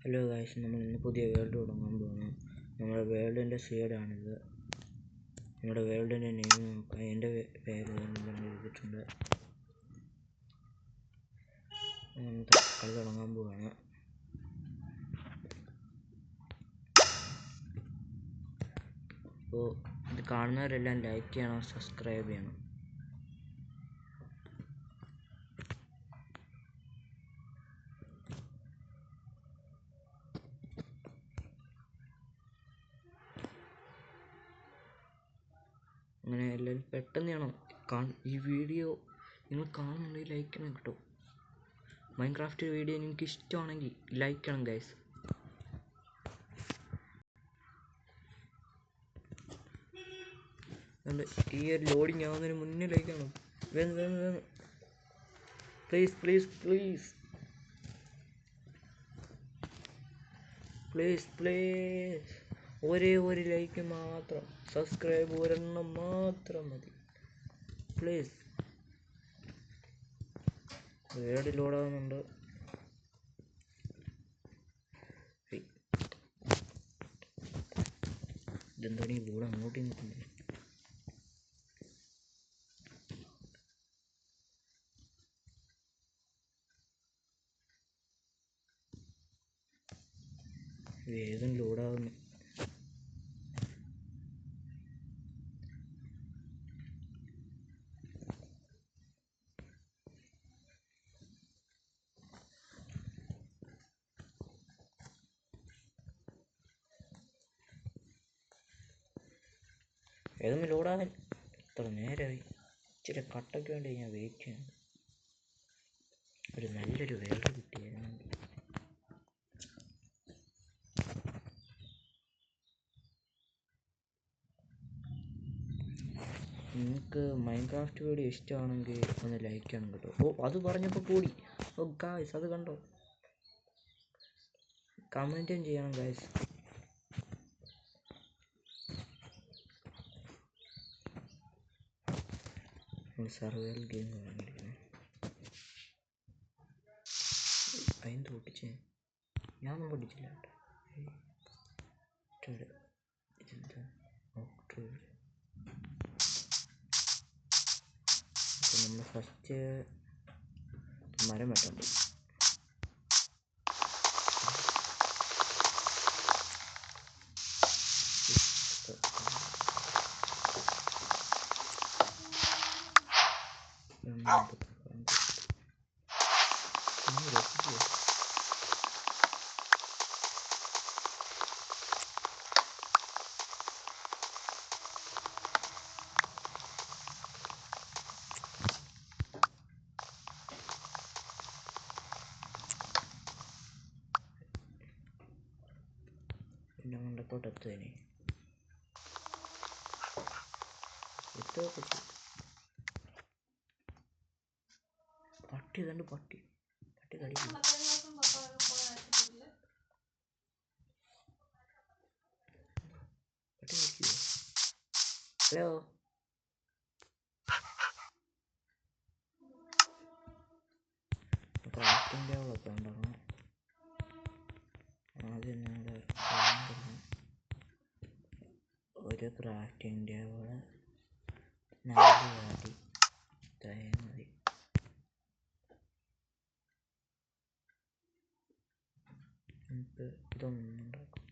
Hello guys, നമ്മൾ ഇന്ന് പുതിയ വേൾഡ് തുടങ്ങാൻ പോകുന്നു. നമ്മുടെ വേൾഡിൻ്റെ സീഡാണിത്. നമ്മുടെ വേൾഡിൻ്റെ നെയിം നോക്കാം. എൻ്റെ പേര് എഴുതിയിട്ടുണ്ട്. കളി തുടങ്ങാൻ പോവാണ്. അപ്പോൾ ഇത് കാണുന്നവരെല്ലാം ലൈക്ക് ചെയ്യണം, സബ്സ്ക്രൈബ് ചെയ്യണം. അങ്ങനെ എല്ലാവരും പെട്ടെന്ന് ചെയ്യണം. ഈ വീഡിയോ നിങ്ങൾ കാണുന്നുണ്ടെങ്കിൽ ലൈക്ക് ചെയ്യണം കേട്ടോ. മൈൻക്രാഫ്റ്റ് വീഡിയോ നിങ്ങൾക്ക് ഇഷ്ടമാണെങ്കിൽ ലൈക്ക് ചെയ്യണം ഗൈസ്. ഈ ഒരു ലോഡിങ് ആവുന്നതിന് മുന്നേ ലൈക്ക് ചെയ്യണം. വേഗം please please please please please ഒരേ ഒരു ലൈക്ക് മാത്രം, സബ്സ്ക്രൈബ് ഒരെണ്ണം മാത്രം മതി പ്ലീസ്. വേർഡ് ലോഡാകുന്നുണ്ട്. ഇതെന്താണ് ഈ ബോർഡ് അങ്ങോട്ട് നിൽക്കുന്നത്? വേഗം ലോഡാകുന്നു. ഏതൊന്നും ലോഡാകാൻ എത്ര നേരമായി? ഇച്ചിരി കട്ടയ്ക്ക് വേണ്ടി ഞാൻ വെയിറ്റ് ചെയ്യുന്നു. ഒരു നല്ലൊരു വേൾഡ് കിട്ടിയായിരുന്നു. നിങ്ങൾക്ക് മൈൻക്രാഫ്റ്റ് വീഡിയോ ഇഷ്ടമാണെങ്കിൽ ഒന്ന് ലൈക്ക് ചെയ്യണം കേട്ടോ. അത് പറഞ്ഞപ്പോൾ കൂടി. ഗായ്സ്, അത് കണ്ടോ? കമൻറ്റും ചെയ്യണം ഗായ്സ്. സർവൈവൽ ഗെയിം പറഞ്ഞിരിക്കുന്നത് അതിന് പൊട്ടിച്ചേ. ഞാനൊന്നും പൊട്ടിച്ചില്ല കേട്ടോ. നമ്മൾ ഫസ്റ്റ് മരം വെട്ടണം. പിന്നെ മണ്ടത്തോട്ട് എത്തുകയാണ്. പട്ടി ഇതുണ്ട്. പട്ടി കടിക്കും. ഹലോ, ക്രാഫ്റ്റിംഗ് ടേബിളൊക്കെ ഉണ്ടാക്കണം. ആദ്യം ഞങ്ങൾ ഒരു ക്രാഫ്റ്റിംഗ് ടേബിള് 4 അടി ഇത്രയും മതി. നമുക്ക് ഇതൊന്നും ഉണ്ടാക്കാം.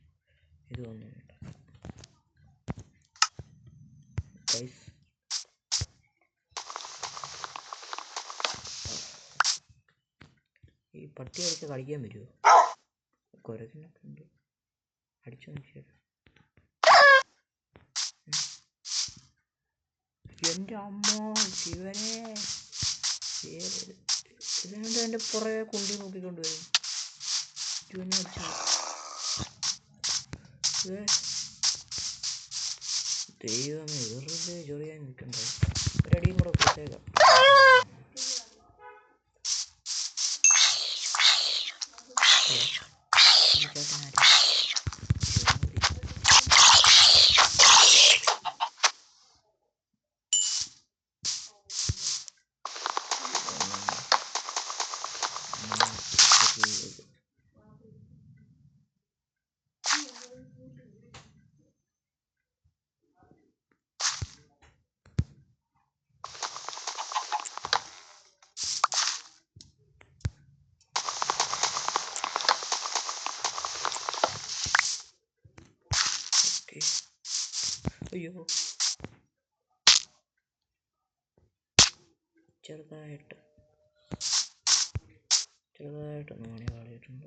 ഗൈസ്, ഈ പട്ടി അടിച്ച് കളിക്കാൻ പറ്റുമോ? കുരക്കിനൊക്കെ ഉണ്ട്. അടിച്ചു നോക്കിയാൽ എൻ്റെ അമ്മ ശിവനെ. ഇതിനെന്താ എൻ്റെ പുറകെ കുണ്ടി നോക്കിക്കൊണ്ട് വരും? ദൈവമേ, വെറുതെ ചൊറിയാൻ നിൽക്കണ്ട. ഒരടിയും കൂടെ കൊടുത്തേക്കാം. അയ്യോ ചെറുതായിട്ടൊന്ന് മണി പാളിയിട്ടുണ്ട്.